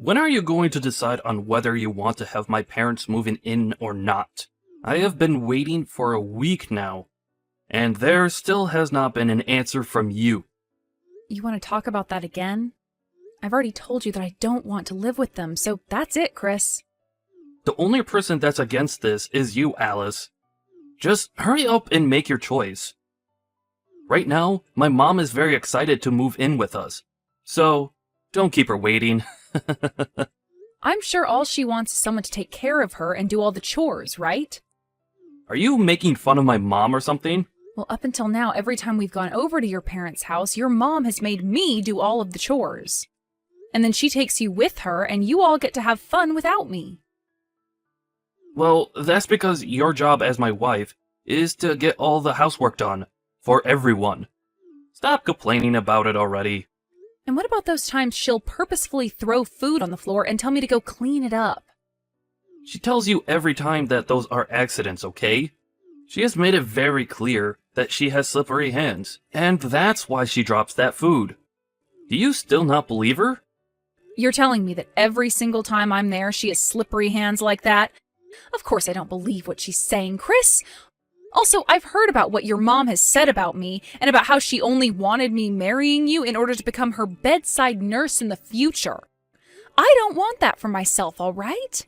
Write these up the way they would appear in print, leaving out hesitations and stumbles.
When are you going to decide on whether you want to have my parents moving in or not? I have been waiting for a week now, and there still has not been an answer from you. You want to talk about that again? I've already told you that I don't want to live with them, so that's it, Chris. The only person that's against this is you, Alice. Just hurry up and make your choice. Right now, my mom is very excited to move in with us, so don't keep her waiting. I'm sure all she wants is someone to take care of her and do all the chores, right? Are you making fun of my mom or something? Well, up until now, every time we've gone over to your parents' house, your mom has made me do all of the chores. And then she takes you with her, and you all get to have fun without me. Well, that's because your job as my wife is to get all the housework done, for everyone. Stop complaining about it already. And what about those times she'll purposefully throw food on the floor and tell me to go clean it up? She tells you every time that those are accidents, okay? She has made it very clear that she has slippery hands, and that's why she drops that food. Do you still not believe her? You're telling me that every single time I'm there, she has slippery hands like that? Of course I don't believe what she's saying, Chris. Also, I've heard about what your mom has said about me, and about how she only wanted me marrying you in order to become her bedside nurse in the future. I don't want that for myself, all right?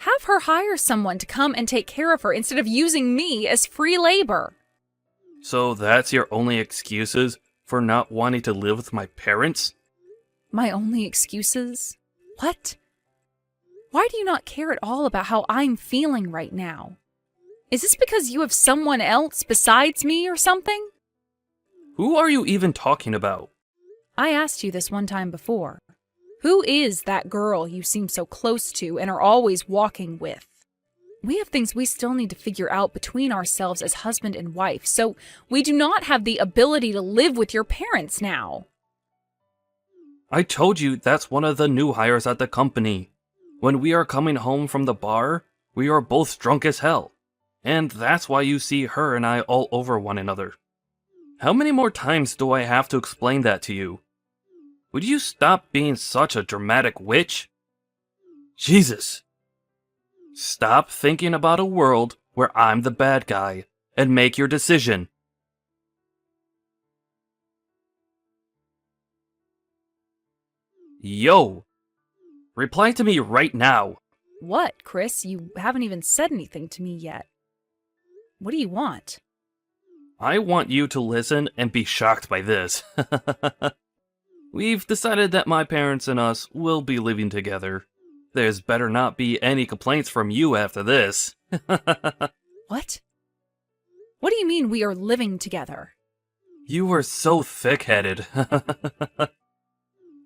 Have her hire someone to come and take care of her instead of using me as free labor. So that's your only excuses for not wanting to live with my parents? My only excuses? What? Why do you not care at all about how I'm feeling right now? Is this because you have someone else besides me or something? Who are you even talking about? I asked you this one time before. Who is that girl you seem so close to and are always walking with? We have things we still need to figure out between ourselves as husband and wife, so we do not have the ability to live with your parents now. I told you that's one of the new hires at the company. When we are coming home from the bar, we are both drunk as hell. And that's why you see her and I all over one another. How many more times do I have to explain that to you? Would you stop being such a dramatic witch? Jesus! Stop thinking about a world where I'm the bad guy, and make your decision. Yo! Reply to me right now. What, Chris? You haven't even said anything to me yet. What do you want? I want you to listen and be shocked by this. We've decided that my parents and us will be living together. There's better not be any complaints from you after this. What? What do you mean we are living together? You are so thick-headed.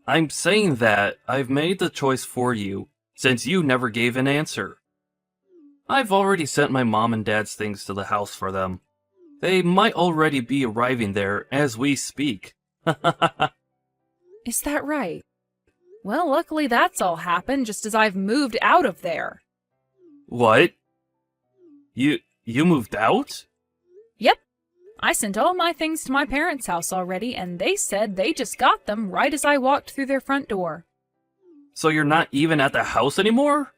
I'm saying that I've made the choice for you, since you never gave an answer. I've already sent my mom and dad's things to the house for them. They might already be arriving there as we speak. Is that right? Well, luckily that's all happened just as I've moved out of there. What? You moved out? Yep. I sent all my things to my parents' house already, and they said they just got them right as I walked through their front door. So you're not even at the house anymore?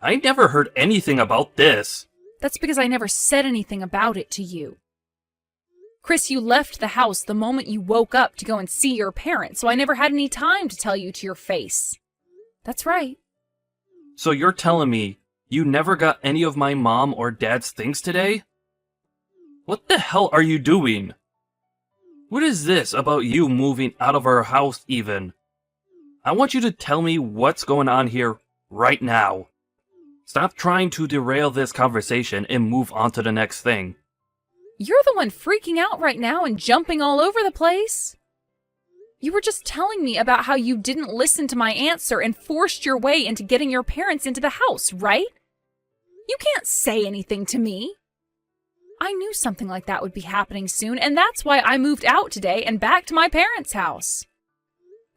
I never heard anything about this. That's because I never said anything about it to you. Chris, you left the house the moment you woke up to go and see your parents, so I never had any time to tell you to your face. That's right. So you're telling me you never got any of my mom or dad's things today? What the hell are you doing? What is this about you moving out of our house even? I want you to tell me what's going on here right now. Stop trying to derail this conversation and move on to the next thing. You're the one freaking out right now and jumping all over the place. You were just telling me about how you didn't listen to my answer and forced your way into getting your parents into the house, right? You can't say anything to me. I knew something like that would be happening soon, and that's why I moved out today and back to my parents' house.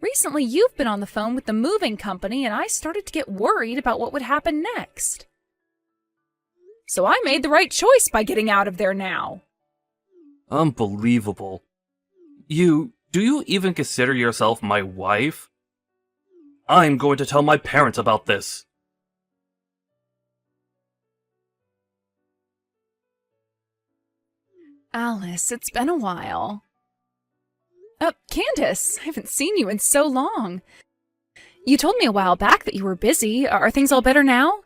Recently, you've been on the phone with the moving company, and I started to get worried about what would happen next. So I made the right choice by getting out of there now. Unbelievable. Do you even consider yourself my wife? I'm going to tell my parents about this. Alice, it's been a while. Candace, I haven't seen you in so long. You told me a while back that you were busy. Are things all better now?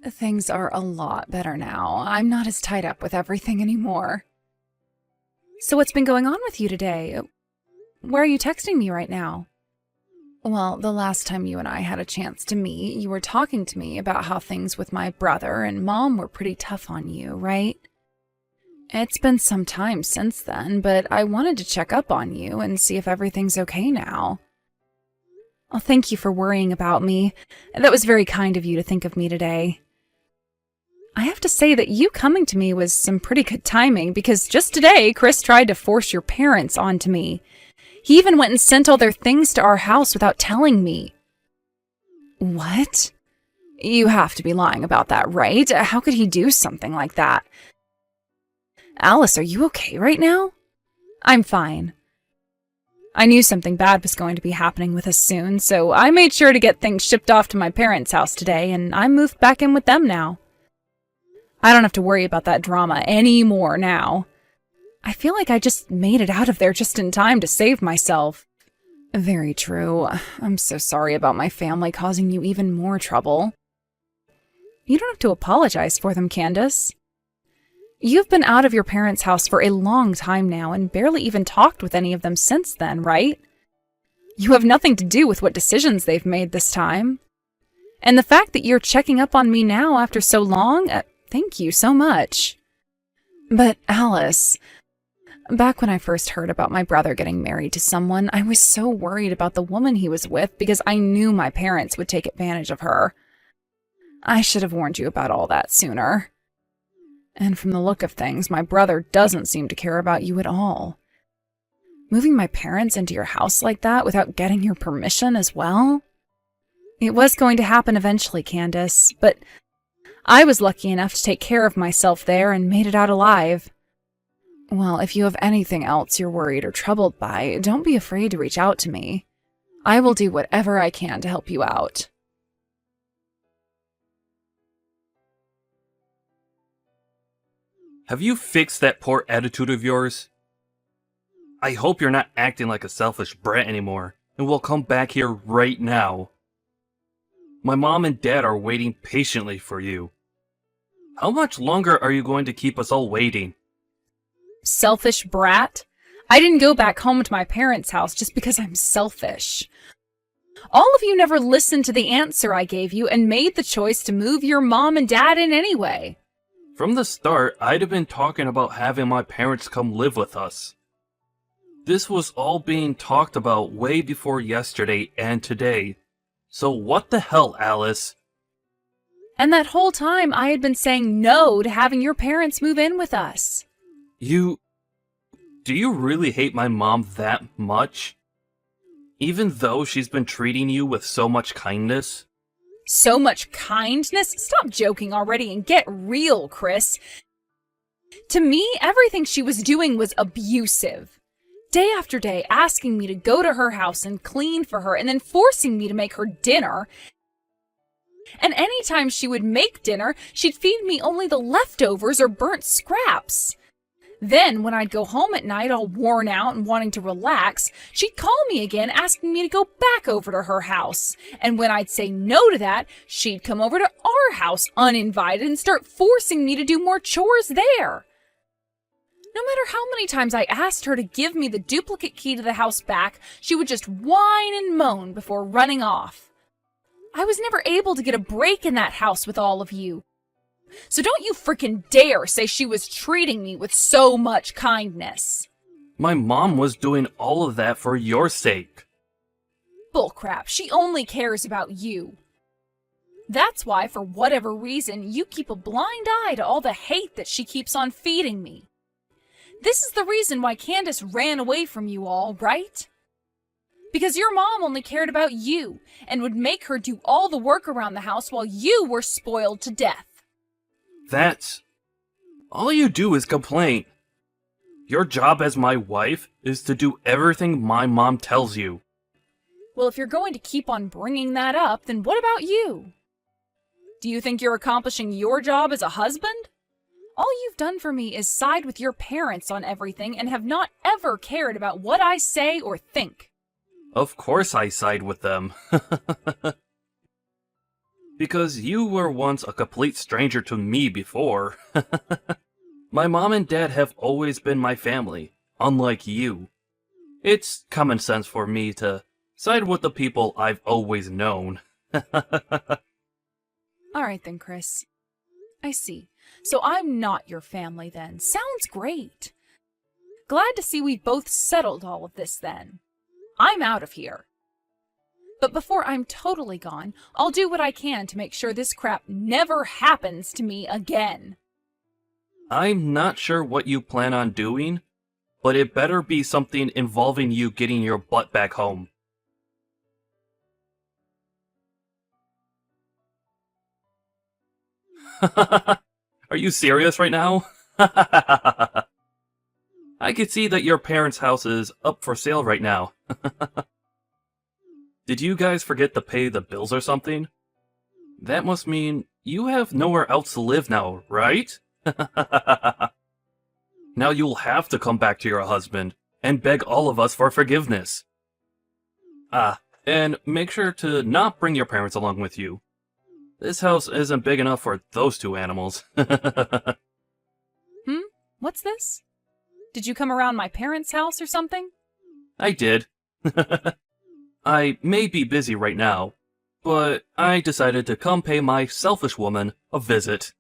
Things are a lot better now. I'm not as tied up with everything anymore. So what's been going on with you today? Where are you texting me right now? Well, the last time you and I had a chance to meet, you were talking to me about how things with my brother and Mom were pretty tough on you, right? It's been some time since then, but I wanted to check up on you and see if everything's okay now. Well, thank you for worrying about me. That was very kind of you to think of me today. I have to say that you coming to me was some pretty good timing, because just today, Chris tried to force your parents onto me. He even went and sent all their things to our house without telling me. What? You have to be lying about that, right? How could he do something like that? Alice, are you okay right now? I'm fine. I knew something bad was going to be happening with us soon, so I made sure to get things shipped off to my parents' house today, and I moved back in with them now. I don't have to worry about that drama anymore now. I feel like I just made it out of there just in time to save myself. Very true. I'm so sorry about my family causing you even more trouble. You don't have to apologize for them, Candace. You've been out of your parents' house for a long time now and barely even talked with any of them since then, right? You have nothing to do with what decisions they've made this time. And the fact that you're checking up on me now after so long, thank you so much. But Alice, back when I first heard about my brother getting married to someone, I was so worried about the woman he was with because I knew my parents would take advantage of her. I should have warned you about all that sooner. And from the look of things, my brother doesn't seem to care about you at all. Moving my parents into your house like that without getting your permission as well? It was going to happen eventually, Candace, but I was lucky enough to take care of myself there and made it out alive. Well, if you have anything else you're worried or troubled by, don't be afraid to reach out to me. I will do whatever I can to help you out. Have you fixed that poor attitude of yours? I hope you're not acting like a selfish brat anymore, and will come back here right now. My mom and dad are waiting patiently for you. How much longer are you going to keep us all waiting? Selfish brat? I didn't go back home to my parents' house just because I'm selfish. All of you never listened to the answer I gave you and made the choice to move your mom and dad in anyway. From the start, I'd have been talking about having my parents come live with us. This was all being talked about way before yesterday and today. So what the hell, Alice? And that whole time I had been saying no to having your parents move in with us. Do you really hate my mom that much? Even though she's been treating you with so much kindness? So much kindness? Stop joking already and get real, Chris. To me, everything she was doing was abusive. Day after day, asking me to go to her house and clean for her, and then forcing me to make her dinner. And anytime she would make dinner, she'd feed me only the leftovers or burnt scraps. Then, when I'd go home at night all worn out and wanting to relax, she'd call me again asking me to go back over to her house. And when I'd say no to that, she'd come over to our house uninvited and start forcing me to do more chores there. No matter how many times I asked her to give me the duplicate key to the house back, she would just whine and moan before running off. I was never able to get a break in that house with all of you. So don't you frickin' dare say she was treating me with so much kindness. My mom was doing all of that for your sake. Bullcrap, she only cares about you. That's why, for whatever reason, you keep a blind eye to all the hate that she keeps on feeding me. This is the reason why Candace ran away from you all, right? Because your mom only cared about you and would make her do all the work around the house while you were spoiled to death. That's... all you do is complain. Your job as my wife is to do everything my mom tells you. Well, if you're going to keep on bringing that up, then what about you? Do you think you're accomplishing your job as a husband? All you've done for me is side with your parents on everything and have not ever cared about what I say or think. Of course I side with them. Because you were once a complete stranger to me before. My mom and dad have always been my family, unlike you. It's common sense for me to side with the people I've always known. Alright then, Chris. I see. So I'm not your family then. Sounds great. Glad to see we've both settled all of this then. I'm out of here. But before I'm totally gone, I'll do what I can to make sure this crap never happens to me again. I'm not sure what you plan on doing, but it better be something involving you getting your butt back home. Are you serious right now? I could see that your parents' house is up for sale right now. Did you guys forget to pay the bills or something? That must mean you have nowhere else to live now, right? Now you'll have to come back to your husband and beg all of us for forgiveness. Ah, and make sure to not bring your parents along with you. This house isn't big enough for those two animals. What's this? Did you come around my parents' house or something? I did. I may be busy right now, but I decided to come pay my selfish woman a visit.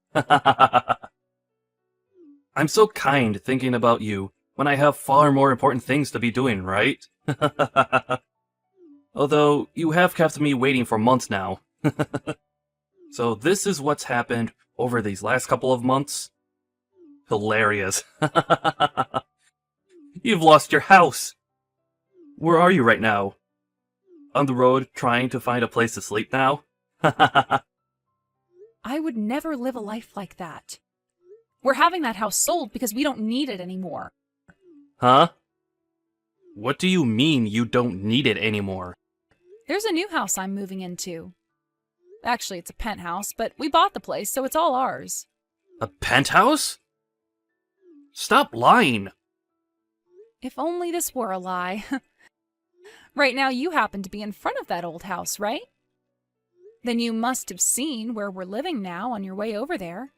I'm so kind thinking about you when I have far more important things to be doing, right? Although, you have kept me waiting for months now. So this is what's happened over these last couple of months? Hilarious. You've lost your house! Where are you right now? On the road trying to find a place to sleep now? I would never live a life like that. We're having that house sold because we don't need it anymore. Huh? What do you mean you don't need it anymore? There's a new house I'm moving into. Actually, it's a penthouse, but we bought the place, so it's all ours. A penthouse? Stop lying! If only this were a lie. Right now, you happen to be in front of that old house, right? Then you must have seen where we're living now on your way over there.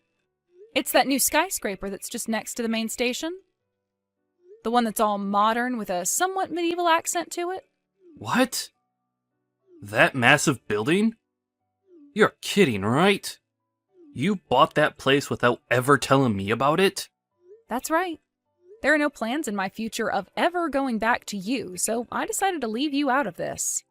It's that new skyscraper that's just next to the main station. The one that's all modern with a somewhat medieval accent to it. What? That massive building? You're kidding, right? You bought that place without ever telling me about it? That's right. There are no plans in my future of ever going back to you, so I decided to leave you out of this.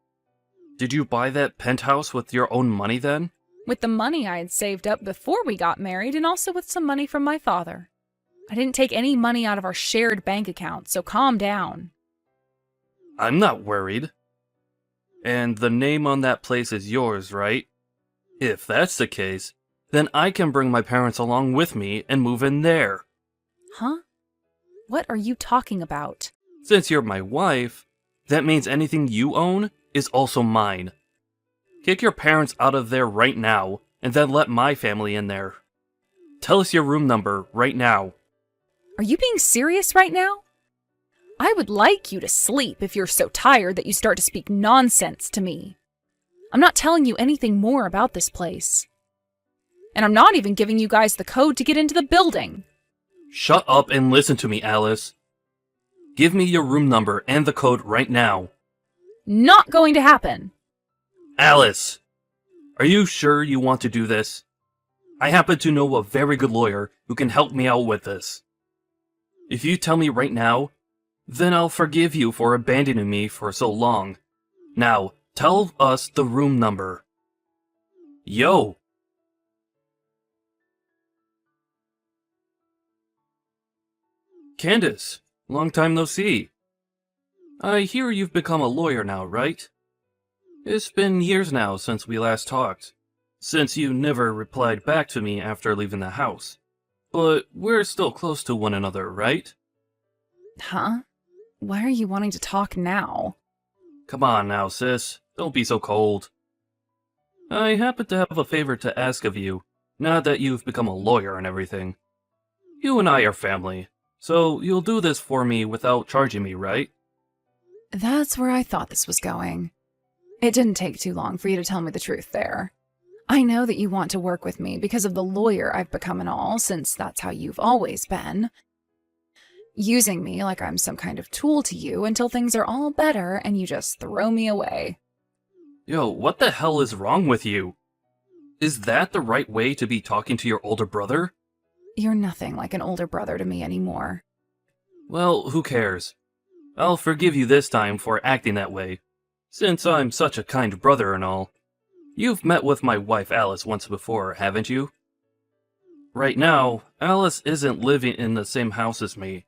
Did you buy that penthouse with your own money then? With the money I had saved up before we got married, and also with some money from my father. I didn't take any money out of our shared bank account, so calm down. I'm not worried. And the name on that place is yours, right? If that's the case, then I can bring my parents along with me and move in there. Huh? What are you talking about? Since you're my wife, that means anything you own is also mine. Kick your parents out of there right now, and then let my family in there. Tell us your room number right now. Are you being serious right now? I would like you to sleep if you're so tired that you start to speak nonsense to me. I'm not telling you anything more about this place. And I'm not even giving you guys the code to get into the building. Shut up and listen to me, Alice. Give me your room number and the code right now. Not going to happen. Alice! Are you sure you want to do this? I happen to know a very good lawyer who can help me out with this. If you tell me right now, then I'll forgive you for abandoning me for so long. Now, tell us the room number. Yo! Candace, long time no see. I hear you've become a lawyer now, right? It's been years now since we last talked, since you never replied back to me after leaving the house. But we're still close to one another, right? Huh? Why are you wanting to talk now? Come on now, sis. Don't be so cold. I happen to have a favor to ask of you, now that you've become a lawyer and everything. You and I are family, so you'll do this for me without charging me, right? That's where I thought this was going. It didn't take too long for you to tell me the truth there. I know that you want to work with me because of the lawyer I've become and all, since that's how you've always been. Using me like I'm some kind of tool to you until things are all better and you just throw me away. Yo, what the hell is wrong with you? Is that the right way to be talking to your older brother? You're nothing like an older brother to me anymore. Well, who cares? I'll forgive you this time for acting that way, since I'm such a kind brother and all. You've met with my wife Alice once before, haven't you? Right now, Alice isn't living in the same house as me.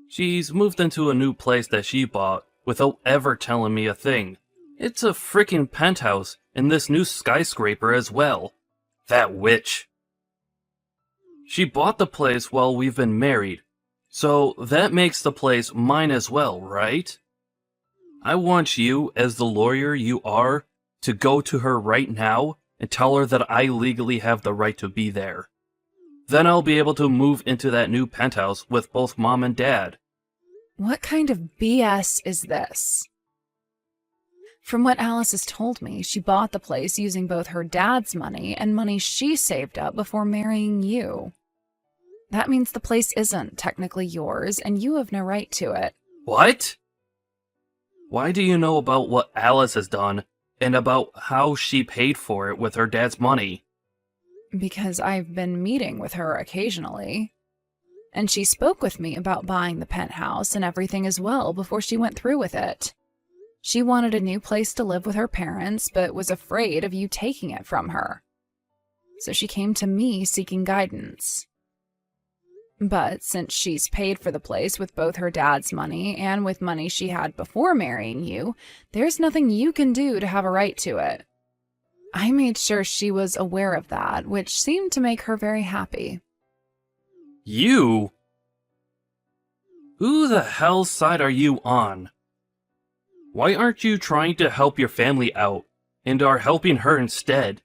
She's moved into a new place that she bought without ever telling me a thing. It's a freaking penthouse in this new skyscraper as well. That witch. She bought the place while we've been married, so that makes the place mine as well, right? I want you, as the lawyer you are, to go to her right now and tell her that I legally have the right to be there. Then I'll be able to move into that new penthouse with both Mom and Dad. What kind of BS is this? From what Alice has told me, she bought the place using both her dad's money and money she saved up before marrying you. That means the place isn't technically yours, and you have no right to it. What? Why do you know about what Alice has done, and about how she paid for it with her dad's money? Because I've been meeting with her occasionally. And she spoke with me about buying the penthouse and everything as well before she went through with it. She wanted a new place to live with her parents, but was afraid of you taking it from her. So she came to me seeking guidance. But since she's paid for the place with both her dad's money and with money she had before marrying you, there's nothing you can do to have a right to it. I made sure she was aware of that, which seemed to make her very happy. You? Who the hell's side are you on? Why aren't you trying to help your family out, and are helping her instead?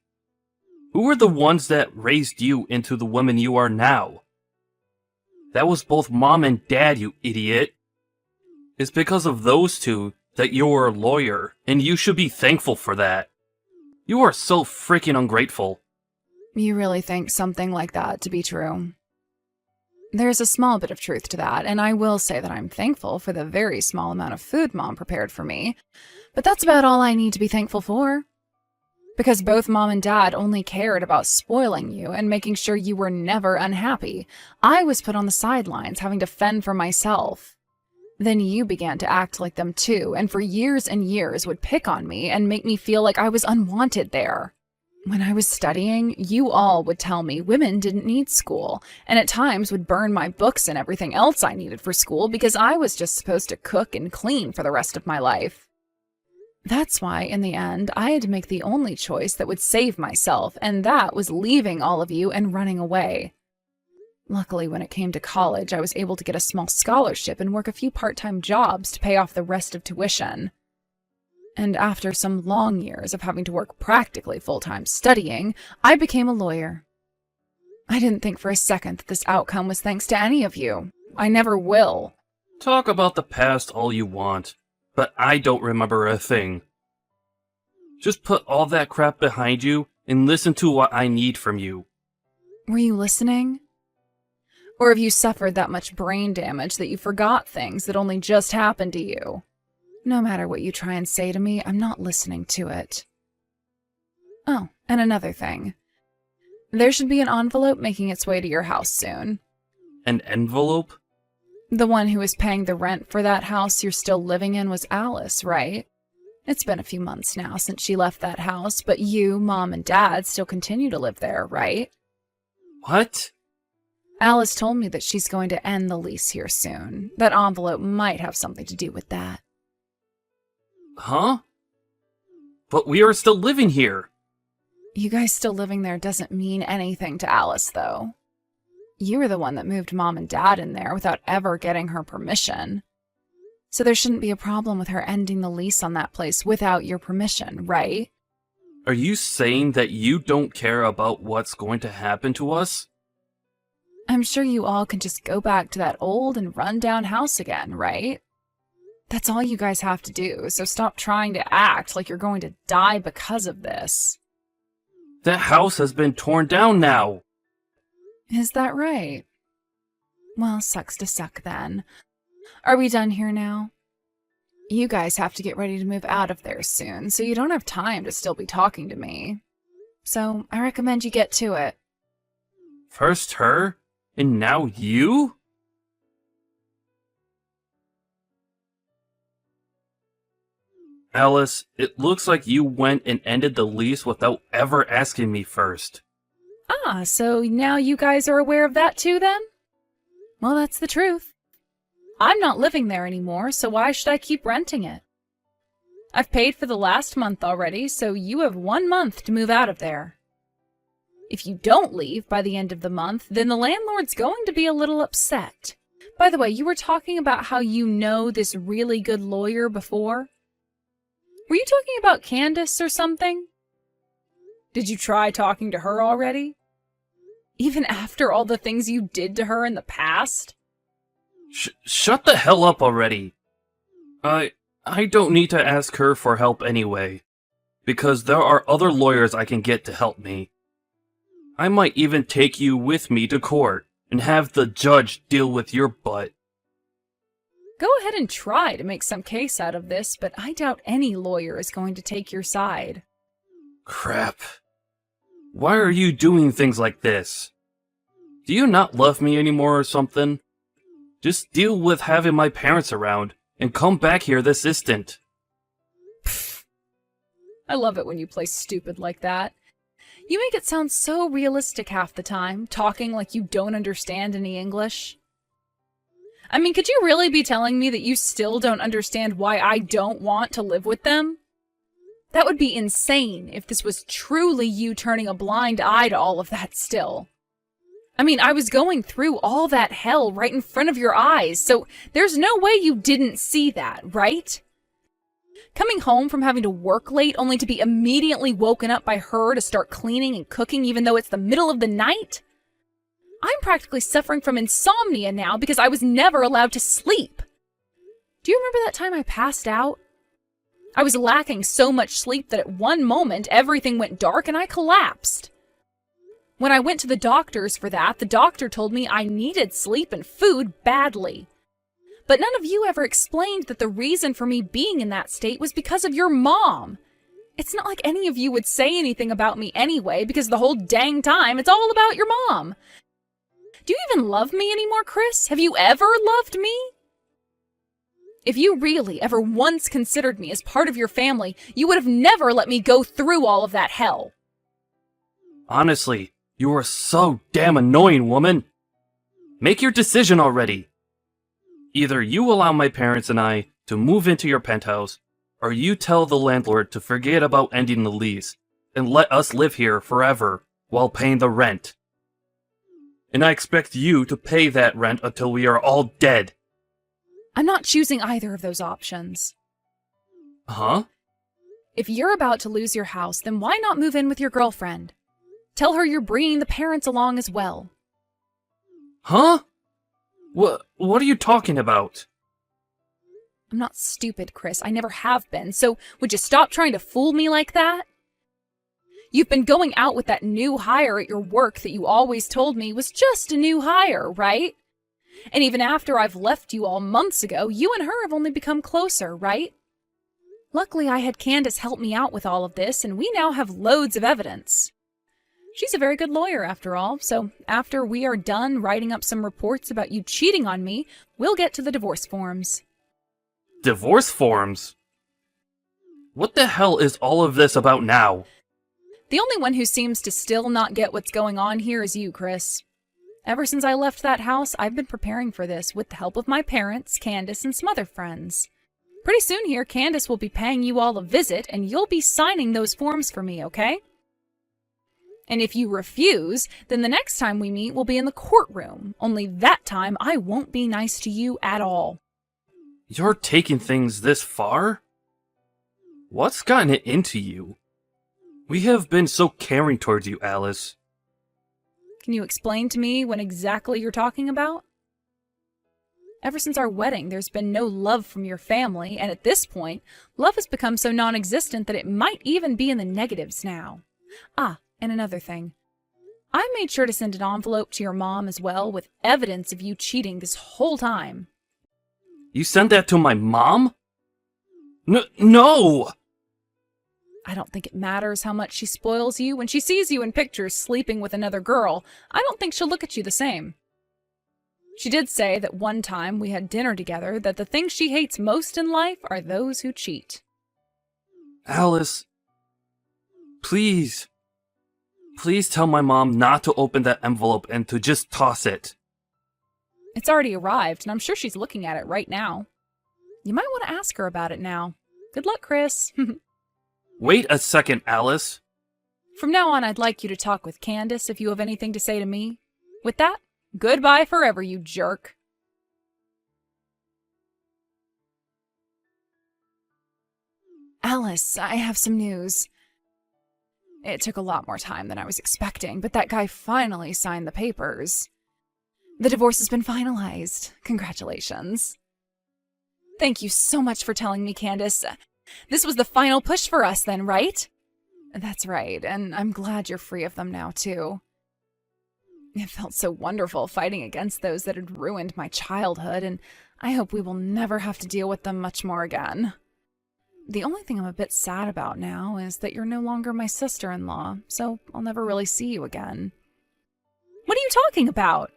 Who are the ones that raised you into the woman you are now? That was both Mom and Dad, you idiot. It's because of those two that you're a lawyer, and you should be thankful for that. You are so freaking ungrateful. You really think something like that to be true? There's a small bit of truth to that, and I will say that I'm thankful for the very small amount of food Mom prepared for me. But that's about all I need to be thankful for. Because both Mom and Dad only cared about spoiling you and making sure you were never unhappy. I was put on the sidelines, having to fend for myself. Then you began to act like them too, and for years and years would pick on me and make me feel like I was unwanted there. When I was studying, you all would tell me women didn't need school, and at times would burn my books and everything else I needed for school because I was just supposed to cook and clean for the rest of my life. That's why, in the end, I had to make the only choice that would save myself, and that was leaving all of you and running away. Luckily, when it came to college, I was able to get a small scholarship and work a few part-time jobs to pay off the rest of tuition. And after some long years of having to work practically full-time studying, I became a lawyer. I didn't think for a second that this outcome was thanks to any of you. I never will. Talk about the past all you want, but I don't remember a thing. Just put all that crap behind you and listen to what I need from you. Were you listening? Or have you suffered that much brain damage that you forgot things that only just happened to you? No matter what you try and say to me, I'm not listening to it. Oh, and another thing. There should be an envelope making its way to your house soon. An envelope? The one who is paying the rent for that house you're still living in was Alice, right? It's been a few months now since she left that house, but you, Mom, and Dad still continue to live there, right? What? Alice told me that she's going to end the lease here soon. That envelope might have something to do with that. Huh? But we are still living here. You guys still living there doesn't mean anything to Alice, though. You were the one that moved Mom and Dad in there without ever getting her permission. So there shouldn't be a problem with her ending the lease on that place without your permission, right? Are you saying that you don't care about what's going to happen to us? I'm sure you all can just go back to that old and run-down house again, right? That's all you guys have to do, so stop trying to act like you're going to die because of this. That house has been torn down now. Is that right? Well, sucks to suck then. Are we done here now? You guys have to get ready to move out of there soon, so you don't have time to still be talking to me. So I recommend you get to it. First her, and now you? Alice, it looks like you went and ended the lease without ever asking me first. Ah, so now you guys are aware of that too then? Well, that's the truth. I'm not living there anymore, so why should I keep renting it? I've paid for the last month already, so you have 1 month to move out of there. If you don't leave by the end of the month, then the landlord's going to be a little upset. By the way, you were talking about how you know this really good lawyer before. Were you talking about Candace or something? Did you try talking to her already? Even after all the things you did to her in the past? Shut the hell up already. I don't need to ask her for help anyway, because there are other lawyers I can get to help me. I might even take you with me to court and have the judge deal with your butt. Go ahead and try to make some case out of this, but I doubt any lawyer is going to take your side. Crap. Why are you doing things like this? Do you not love me anymore or something? Just deal with having my parents around and come back here this instant. Pfft. I love it when you play stupid like that. You make it sound so realistic half the time, talking like you don't understand any English. I mean, could you really be telling me that you still don't understand why I don't want to live with them? That would be insane if this was truly you turning a blind eye to all of that still. I mean, I was going through all that hell right in front of your eyes, so there's no way you didn't see that, right? Coming home from having to work late only to be immediately woken up by her to start cleaning and cooking even though it's the middle of the night? I'm practically suffering from insomnia now because I was never allowed to sleep. Do you remember that time I passed out? I was lacking so much sleep that at one moment everything went dark and I collapsed. When I went to the doctors for that, the doctor told me I needed sleep and food badly. But none of you ever explained that the reason for me being in that state was because of your mom. It's not like any of you would say anything about me anyway, because the whole dang time it's all about your mom. Do you even love me anymore, Chris? Have you ever loved me? If you really ever once considered me as part of your family, you would have never let me go through all of that hell. Honestly, you are so damn annoying, woman. Make your decision already. Either you allow my parents and I to move into your penthouse, or you tell the landlord to forget about ending the lease and let us live here forever while paying the rent. And I expect you to pay that rent until we are all dead. I'm not choosing either of those options. Huh? If you're about to lose your house, then why not move in with your girlfriend? Tell her you're bringing the parents along as well. Huh? What are you talking about? I'm not stupid, Chris. I never have been, so would you stop trying to fool me like that? You've been going out with that new hire at your work that you always told me was just a new hire, right? And even after I've left you all months ago, you and her have only become closer, right? Luckily, I had Candace help me out with all of this, and we now have loads of evidence. She's a very good lawyer, after all, so after we are done writing up some reports about you cheating on me, we'll get to the divorce forms. Divorce forms? What the hell is all of this about now? The only one who seems to still not get what's going on here is you, Chris. Ever since I left that house, I've been preparing for this with the help of my parents, Candace, and some other friends. Pretty soon here, Candace will be paying you all a visit, and you'll be signing those forms for me, okay? And if you refuse, then the next time we meet will be in the courtroom. Only that time, I won't be nice to you at all. You're taking things this far? What's gotten it into you? We have been so caring towards you, Alice. Can you explain to me what exactly you're talking about? Ever since our wedding, there's been no love from your family, and at this point, love has become so non-existent that it might even be in the negatives now. Ah, and another thing. I made sure to send an envelope to your mom as well with evidence of you cheating this whole time. You sent that to my mom? No! I don't think it matters how much she spoils you. When she sees you in pictures sleeping with another girl, I don't think she'll look at you the same. She did say that one time we had dinner together that the things she hates most in life are those who cheat. Alice, please tell my mom not to open that envelope and to just toss it. It's already arrived, and I'm sure she's looking at it right now. You might want to ask her about it now. Good luck, Chris. Wait a second, Alice. From now on, I'd like you to talk with Candace if you have anything to say to me. With that, goodbye forever, you jerk. Alice, I have some news. It took a lot more time than I was expecting, but that guy finally signed the papers. The divorce has been finalized. Congratulations. Thank you so much for telling me, Candace. This was the final push for us then, right? That's right, and I'm glad you're free of them now, too. It felt so wonderful fighting against those that had ruined my childhood, and I hope we will never have to deal with them much more again. The only thing I'm a bit sad about now is that you're no longer my sister-in-law, so I'll never really see you again. What are you talking about?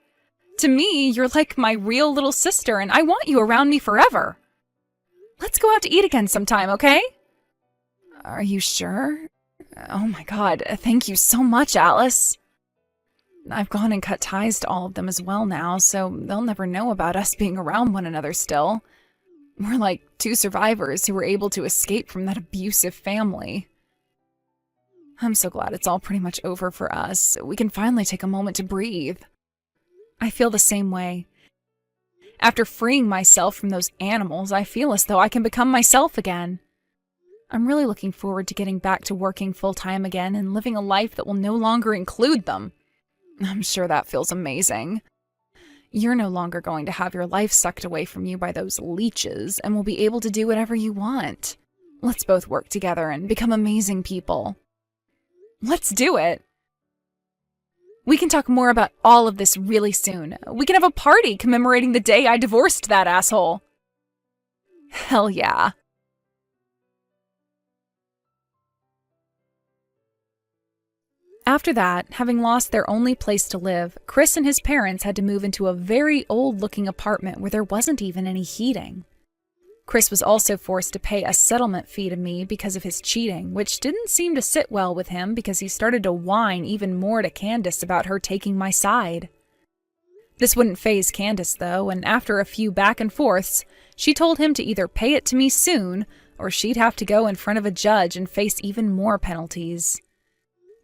To me, you're like my real little sister, and I want you around me forever. Let's go out to eat again sometime, okay? Are you sure? Oh my God, thank you so much, Alice. I've gone and cut ties to all of them as well now, so they'll never know about us being around one another still. We're like two survivors who were able to escape from that abusive family. I'm so glad it's all pretty much over for us. We can finally take a moment to breathe. I feel the same way. After freeing myself from those animals, I feel as though I can become myself again. I'm really looking forward to getting back to working full-time again and living a life that will no longer include them. I'm sure that feels amazing. You're no longer going to have your life sucked away from you by those leeches and will be able to do whatever you want. Let's both work together and become amazing people. Let's do it. We can talk more about all of this really soon. We can have a party commemorating the day I divorced that asshole. Hell yeah. After that, having lost their only place to live, Chris and his parents had to move into a very old-looking apartment where there wasn't even any heating. Chris was also forced to pay a settlement fee to me because of his cheating, which didn't seem to sit well with him because he started to whine even more to Candace about her taking my side. This wouldn't faze Candace, though, and after a few back and forths, she told him to either pay it to me soon, or she'd have to go in front of a judge and face even more penalties.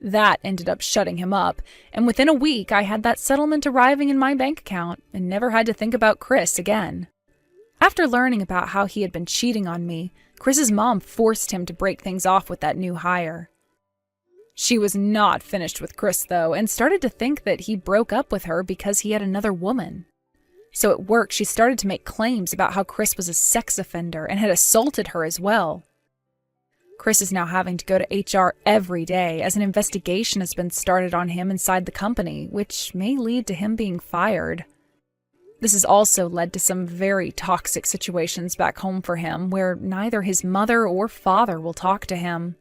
That ended up shutting him up, and within a week I had that settlement arriving in my bank account and never had to think about Chris again. After learning about how he had been cheating on me, Chris's mom forced him to break things off with that new hire. She was not finished with Chris, though, and started to think that he broke up with her because he had another woman. So at work, she started to make claims about how Chris was a sex offender and had assaulted her as well. Chris is now having to go to HR every day as an investigation has been started on him inside the company, which may lead to him being fired. This has also led to some very toxic situations back home for him, where neither his mother or father will talk to him.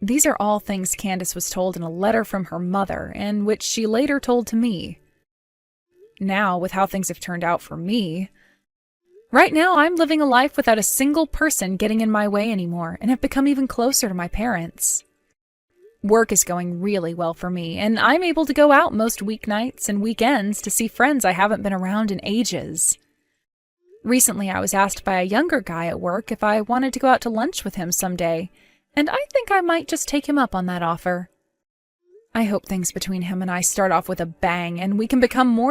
These are all things Candace was told in a letter from her mother, and which she later told to me. Now, with how things have turned out for me, right now I'm living a life without a single person getting in my way anymore, and have become even closer to my parents. Work is going really well for me, and I'm able to go out most weeknights and weekends to see friends I haven't been around in ages. Recently, I was asked by a younger guy at work if I wanted to go out to lunch with him someday, and I think I might just take him up on that offer. I hope things between him and I start off with a bang, and we can become more